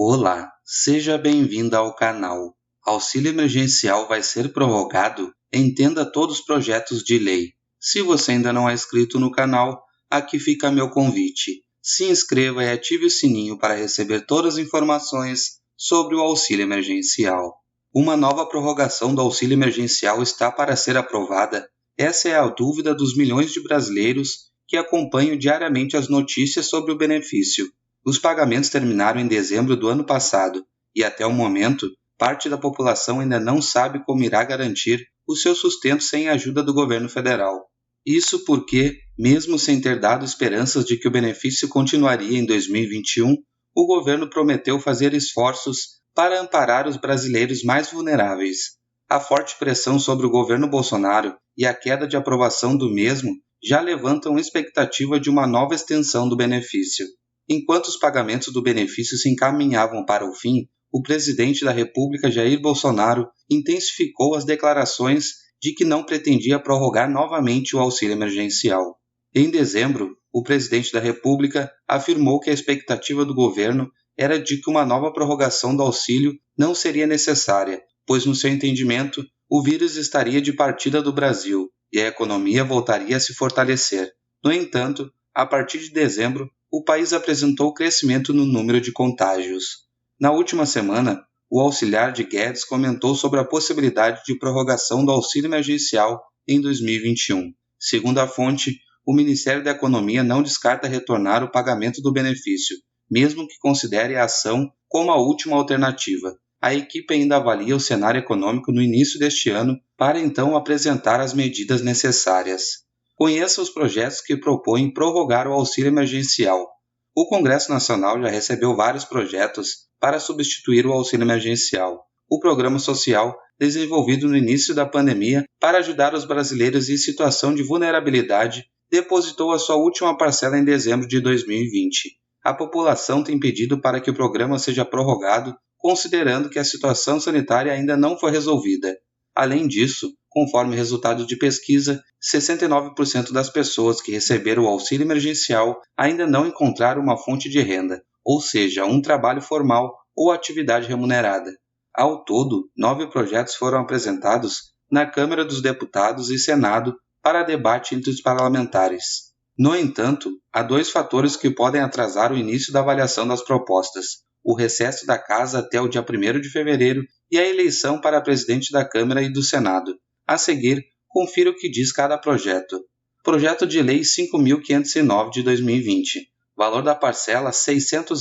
Olá, seja bem-vinda ao canal. Auxílio emergencial vai ser prorrogado? Entenda todos os projetos de lei. Se você ainda não é inscrito no canal, aqui fica meu convite. Se inscreva e ative o sininho para receber todas as informações sobre o auxílio emergencial. Uma nova prorrogação do auxílio emergencial está para ser aprovada? Essa é a dúvida dos milhões de brasileiros que acompanham diariamente as notícias sobre o benefício. Os pagamentos terminaram em dezembro do ano passado e, até o momento, parte da população ainda não sabe como irá garantir o seu sustento sem a ajuda do governo federal. Isso porque, mesmo sem ter dado esperanças de que o benefício continuaria em 2021, o governo prometeu fazer esforços para amparar os brasileiros mais vulneráveis. A forte pressão sobre o governo Bolsonaro e a queda de aprovação do mesmo já levantam expectativa de uma nova extensão do benefício. Enquanto os pagamentos do benefício se encaminhavam para o fim, o presidente da República, Jair Bolsonaro, intensificou as declarações de que não pretendia prorrogar novamente o auxílio emergencial. Em dezembro, o presidente da República afirmou que a expectativa do governo era de que uma nova prorrogação do auxílio não seria necessária, pois, no seu entendimento, o vírus estaria de partida do Brasil e a economia voltaria a se fortalecer. No entanto, a partir de dezembro, o país apresentou crescimento no número de contágios. Na última semana, o auxiliar de Guedes comentou sobre a possibilidade de prorrogação do auxílio emergencial em 2021. Segundo a fonte, o Ministério da Economia não descarta retornar o pagamento do benefício, mesmo que considere a ação como a última alternativa. A equipe ainda avalia o cenário econômico no início deste ano para então apresentar as medidas necessárias. Conheça os projetos que propõem prorrogar o auxílio emergencial. O Congresso Nacional já recebeu vários projetos para substituir o auxílio emergencial. O programa social, desenvolvido no início da pandemia para ajudar os brasileiros em situação de vulnerabilidade, depositou a sua última parcela em dezembro de 2020. A população tem pedido para que o programa seja prorrogado, considerando que a situação sanitária ainda não foi resolvida. Além disso, conforme resultados de pesquisa, 69% das pessoas que receberam o auxílio emergencial ainda não encontraram uma fonte de renda, ou seja, um trabalho formal ou atividade remunerada. Ao todo, 9 projetos foram apresentados na Câmara dos Deputados e Senado para debate entre os parlamentares. No entanto, há 2 fatores que podem atrasar o início da avaliação das propostas: o recesso da Casa até o dia 1º de fevereiro e a eleição para presidente da Câmara e do Senado. A seguir, confira o que diz cada projeto. Projeto de Lei 5.509 de 2020. Valor da parcela R$ 600.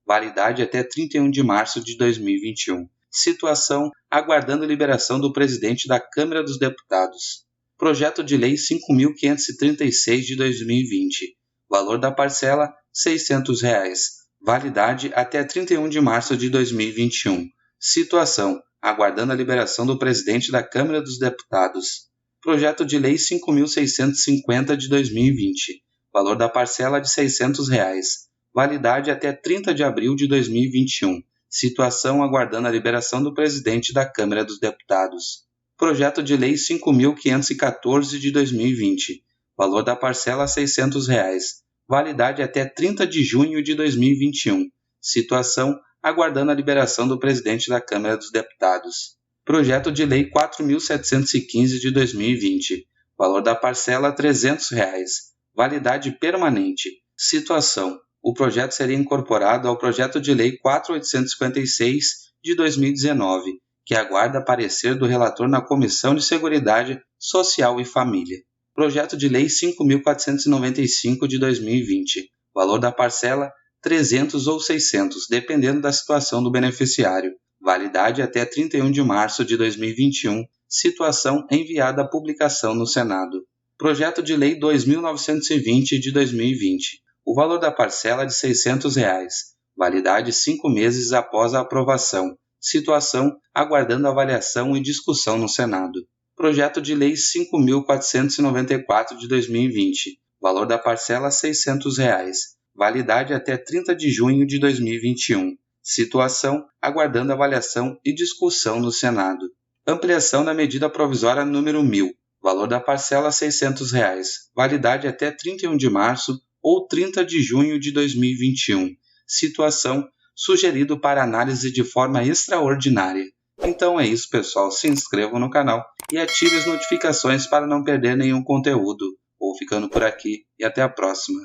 Validade até 31 de março de 2021. Situação: aguardando liberação do presidente da Câmara dos Deputados. Projeto de Lei 5.536 de 2020. Valor da parcela R$ 600. Validade até 31 de março de 2021. Situação: aguardando a liberação do presidente da Câmara dos Deputados. Projeto de Lei 5.650 de 2020. Valor da parcela de R$ 600. Validade até 30 de abril de 2021. Situação: aguardando a liberação do presidente da Câmara dos Deputados. Projeto de Lei 5.514 de 2020. Valor da parcela R$ 600. Validade até 30 de junho de 2021. Situação: aguardando a liberação do presidente da Câmara dos Deputados. Projeto de Lei 4.715 de 2020. Valor da parcela R$ 300. Validade permanente. Situação: o projeto seria incorporado ao Projeto de Lei 4.856 de 2019, que aguarda parecer do relator na Comissão de Seguridade Social e Família. Projeto de Lei 5.495 de 2020. Valor da parcela 300 ou 600, dependendo da situação do beneficiário. Validade até 31 de março de 2021. Situação: enviada à publicação no Senado. Projeto de Lei 2.920 de 2020. O valor da parcela é de R$ 600. Validade 5 meses após a aprovação. Situação: aguardando avaliação e discussão no Senado. Projeto de Lei 5.494 de 2020. Valor da parcela R$ 600. Validade até 30 de junho de 2021. Situação: aguardando avaliação e discussão no Senado. Ampliação da medida provisória número 1000. Valor da parcela R$ 600. Validade até 31 de março ou 30 de junho de 2021. Situação: sugerido para análise de forma extraordinária. Então é isso, pessoal. Se inscrevam no canal e ative as notificações para não perder nenhum conteúdo. Vou ficando por aqui e até a próxima.